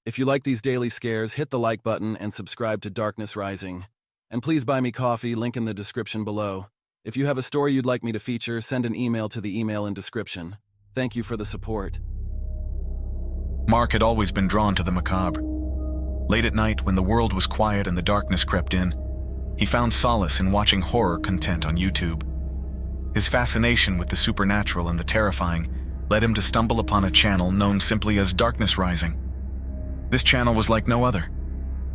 If you like these daily scares, hit the like button and subscribe to Darkness Rising. And please buy me coffee, link in the description below. If you have a story you'd like me to feature, send an email to the email in description. Thank you for the support. Mark had always been drawn to the macabre. Late at night, when the world was quiet and the darkness crept in, he found solace in watching horror content on YouTube. His fascination with the supernatural and the terrifying led him to stumble upon a channel known simply as Darkness Rising. This channel was like no other.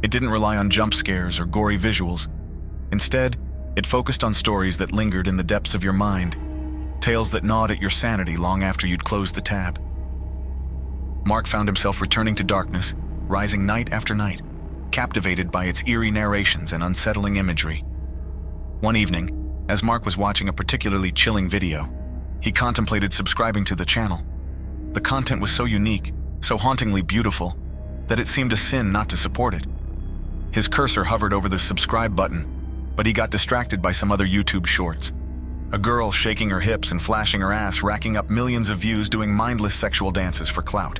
It didn't rely on jump scares or gory visuals. Instead, it focused on stories that lingered in the depths of your mind, tales that gnawed at your sanity long after you'd closed the tab. Mark found himself returning to Darkness Rising night after night, captivated by its eerie narrations and unsettling imagery. One evening, as Mark was watching a particularly chilling video, he contemplated subscribing to the channel. The content was so unique, so hauntingly beautiful, that it seemed a sin not to support it. His cursor hovered over the subscribe button, but he got distracted by some other YouTube shorts. A girl shaking her hips and flashing her ass, racking up millions of views doing mindless sexual dances for clout.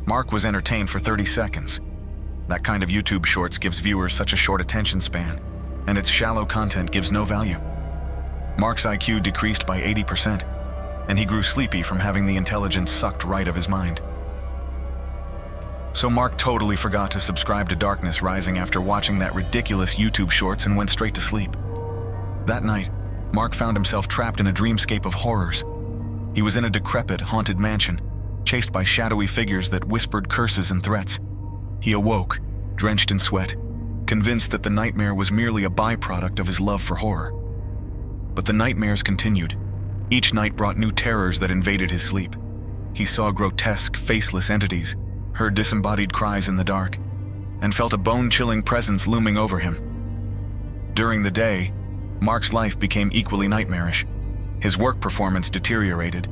Mark was entertained for 30 seconds. That kind of YouTube shorts gives viewers such a short attention span, and its shallow content gives no value. Mark's IQ decreased by 80%, and he grew sleepy from having the intelligence sucked right of his mind. So Mark totally forgot to subscribe to Darkness Rising after watching that ridiculous YouTube shorts and went straight to sleep. That night, Mark found himself trapped in a dreamscape of horrors. He was in a decrepit, haunted mansion, chased by shadowy figures that whispered curses and threats. He awoke, drenched in sweat, convinced that the nightmare was merely a byproduct of his love for horror. But the nightmares continued. Each night brought new terrors that invaded his sleep. He saw grotesque, faceless entities, heard disembodied cries in the dark, and felt a bone-chilling presence looming over him. During the day, Mark's life became equally nightmarish. His work performance deteriorated,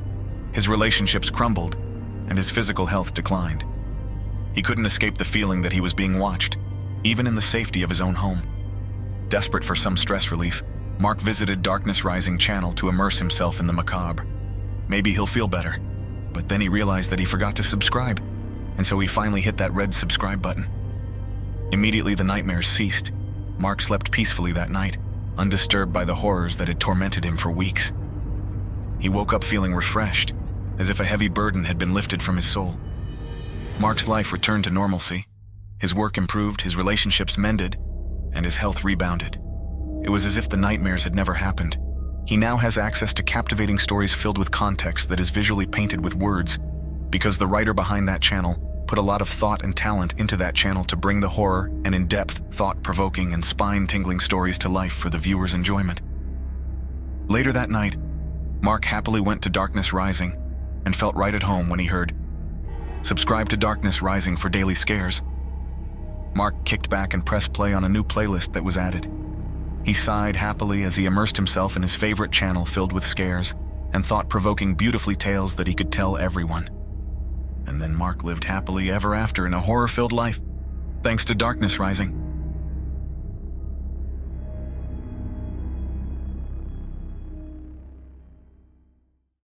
his relationships crumbled, and his physical health declined. He couldn't escape the feeling that he was being watched, even in the safety of his own home. Desperate for some stress relief, Mark visited Darkness Rising channel to immerse himself in the macabre. Maybe he'll feel better, but then he realized that he forgot to subscribe, and so he finally hit that red subscribe button. Immediately the nightmares ceased. Mark slept peacefully that night, undisturbed by the horrors that had tormented him for weeks. He woke up feeling refreshed, as if a heavy burden had been lifted from his soul. Mark's life returned to normalcy. His work improved, his relationships mended, and his health rebounded. It was as if the nightmares had never happened. He now has access to captivating stories filled with context that is visually painted with words, because the writer behind that channel put a lot of thought and talent into that channel to bring the horror and in-depth, thought-provoking, and spine-tingling stories to life for the viewer's enjoyment. Later that night, Mark happily went to Darkness Rising and felt right at home when he heard, "Subscribe to Darkness Rising for daily scares." Mark kicked back and pressed play on a new playlist that was added. He sighed happily as he immersed himself in his favorite channel filled with scares and thought-provoking beautifully tales that he could tell everyone. And then Mark lived happily ever after in a horror-filled life, thanks to Darkness Rising.